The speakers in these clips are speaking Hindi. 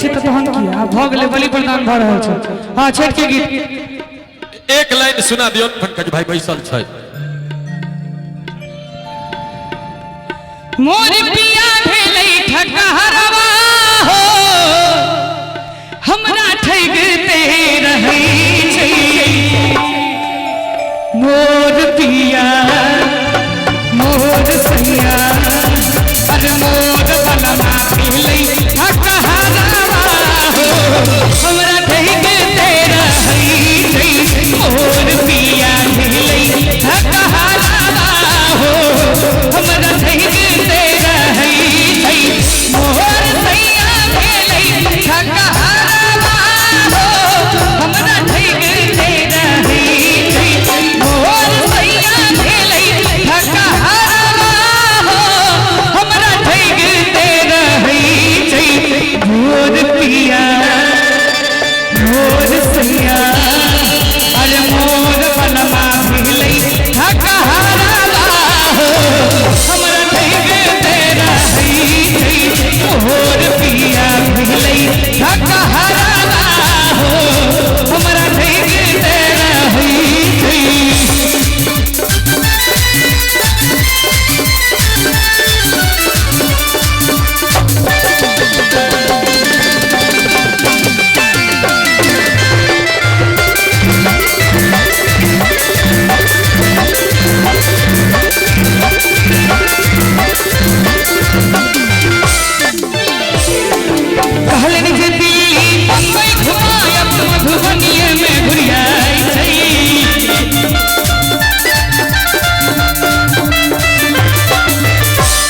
छी तो तहन किया भ गेलै बलि प्रदान भ रहल छै। हां छठ के गीत एक लाइन सुना दियो पंकज भाई बैसल छै। मोर पिया भेलै ठकहरवा हो हमरा ठगते रहै छै। मोर पिया मोर सैया अरे मोर बलमा भेलै ठकहरवा हो हमरा ठगते रहै छै। मोर पिया भेलै ठकहरवा हो हमरा ठगते रहै छै। मोर सैया भेलै ठकहरवा हो हमरा ठगते रहै छै। मोर सैया भेलै ठकहरवा हो हमरा ठगते रहै छै। मोर पिया मोर सैया अरे मोर बलमा भेलै ठकहरवा हो हमरा ठगते रहै छै। मोर पिया भेलै ठकहरवा हो हमरा ठगते रहै छै। कहलन जे दिल्ली बम्बई घुमायब मधुबनीये में घुरियाई छै।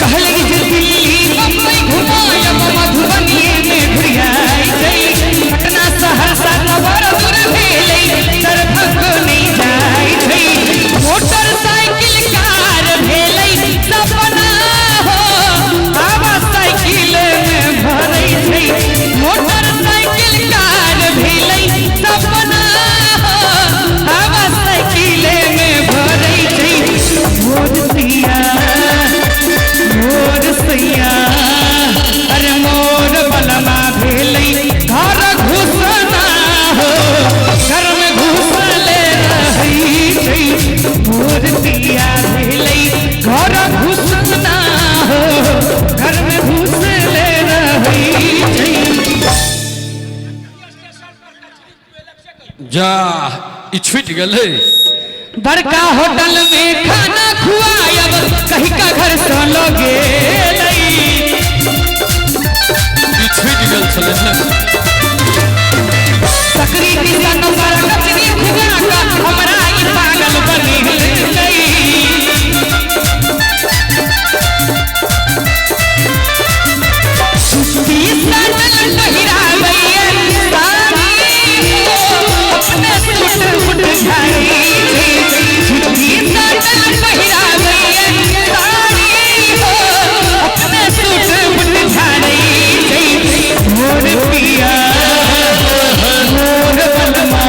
कहलन जे दिल्ली बम्बई घुमायब मधुबनीये में घुरियाई छै। पटना सहरसा नवर दूर भेलै दरभंगो नहीं जाइ छै। मोटरसाइकिल कार भेलै सपना हो आवा साइकिल में भरै छै। मोटरसाइकिल कार भेलै सपना हो आवा साइकिल में भरै छै। मोर पिया मोर सैया अरे मोर बलमा भेलै घर घुसना हो घर में घुसले रहै छै। मोर पिया भेलै घर घुसना हो घर में घुसले रहै छै। जा ई छूट गेलै। बड़का होटल में खाना खुआयब कहीं का घर से लो गेलै। ई छूट गेल छलै ने। सकरी दिशा नंबर कचरी खुआ का हमरा ई पागल बनेलै। बीस साल पहिरावैया साड़ी हो अपने सूट उठ जाई छै। 20 साल पहिरावैया साड़ी हो अपने सूट उठ जाई छै। मोर पिया मोर बलमा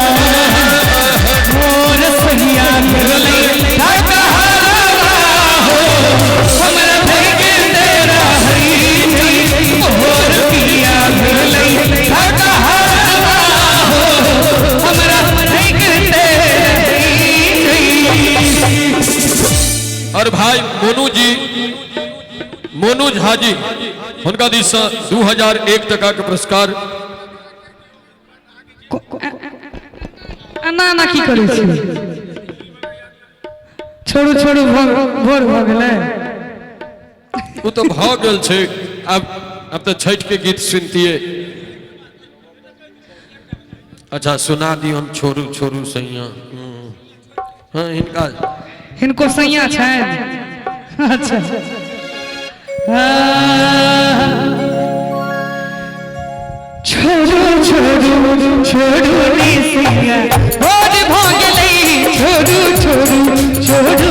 मोर सैया भेलै ठकहरवा हो हमरा ठगते रहै छै। मोर पिया भेलै ठकहरवा हो हमरा ठगते रहै छै। और भाई मोनू झा जी हुनका दिस से 2001 टका के पुरस्कार। एना ना की करै छी छोड़ू छोड़ू भोर भ गेलै। वो तो भ गेल छै। अब तो छठ के गीत सुनतिए। अच्छा सुना दियो हम छोरू छोरू सैया। हाँ हिनको सैया छनि। अच्छा छोड़ू छोड़ू छोड़ू रे सैया भोर भ गेलै। छोड़ू छोड़ू छोड़ू